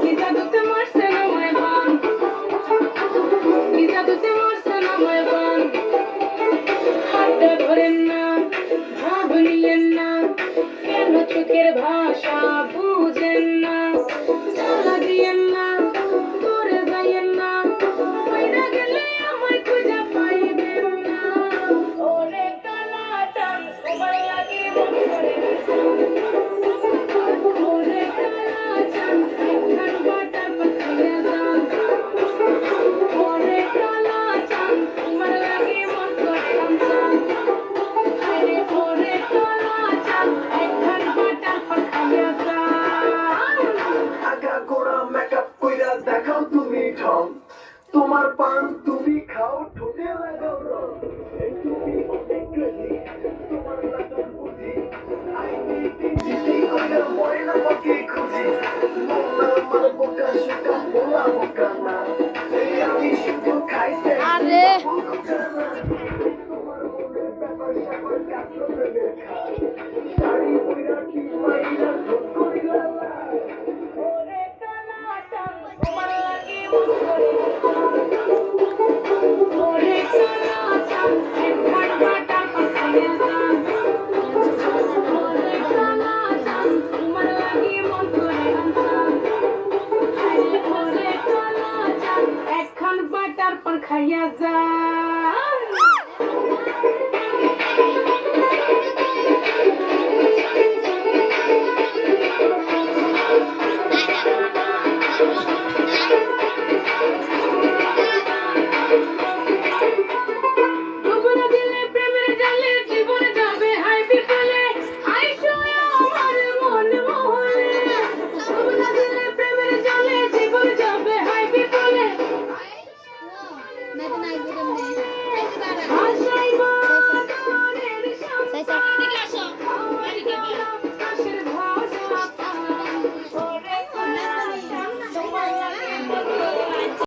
কি জাদুতে মারছেন আমায় বান, কি জাদুতে মারছেন আমায় বান। হাতটা ধরেন না, ভাব নিয়েন না, কেন চোখের ভাষা বুঝেন না। জ্বালা দিয়েন না, দূরে যাইয়েন না, বাইরে গেলে আমায় খুঁজে পাইবেন না। ওরে কালাটান তোমার লাগি মন করে ওরে কালাটান একখান বাটার পাখাইয়া যান। ওরে কালাটান তোমার লাগি মন করে রামচান। আরে ওরে কালাটান একখান বাটার পাখাইয়া যান। আগা গোড়া মেকআপ কইরা দেখাও তুমি ঢং, তোমার পান তুমি খাও ঠোঁটে লাগাও রং। এই তুমি অনেক crazy, তোমার লাগাম বুঝি, আইডি কইরা মরে না পাখি খুঁজি। মোল্লা আমার বোকা শোকা মোলা বোকা না, এই আমি শুধু খাইছে আরে তোমার মনে ব্যাপার স্যাপার কাটলো প্রেমের খাল। শাড়ি পইরা কি পাইরা ঠোঁট কইরা লাল। ওরে কালাটান তোমার লাগি মন করে ওরে কালাটান একখান বাটার পাখাইয়া যান। ওরে কালাটান তোমার লাগি মন করে রামচান। আরে ওরে কালাটান একখান বাটার পাখাইয়া যান।